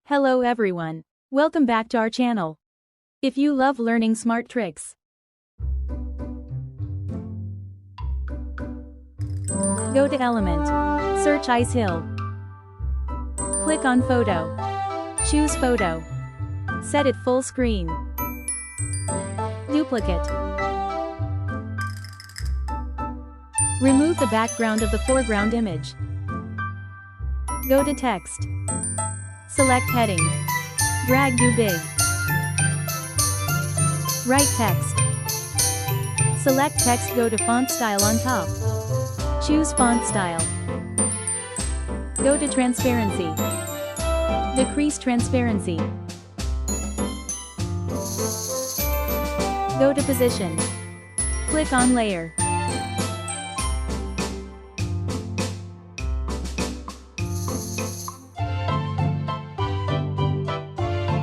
Hello everyone. Welcome back to our channel. If you love learning smart tricks, go to Element, search Ice Hill. Click on Photo. Choose Photo. Set it full screen. Duplicate. Remove the background of the foreground image. Go to Text. Select Heading. Drag to big. Write text. Select text, go to Font Style on top. Choose Font Style. Go to Transparency. Decrease transparency. Go to Position. Click on Layer.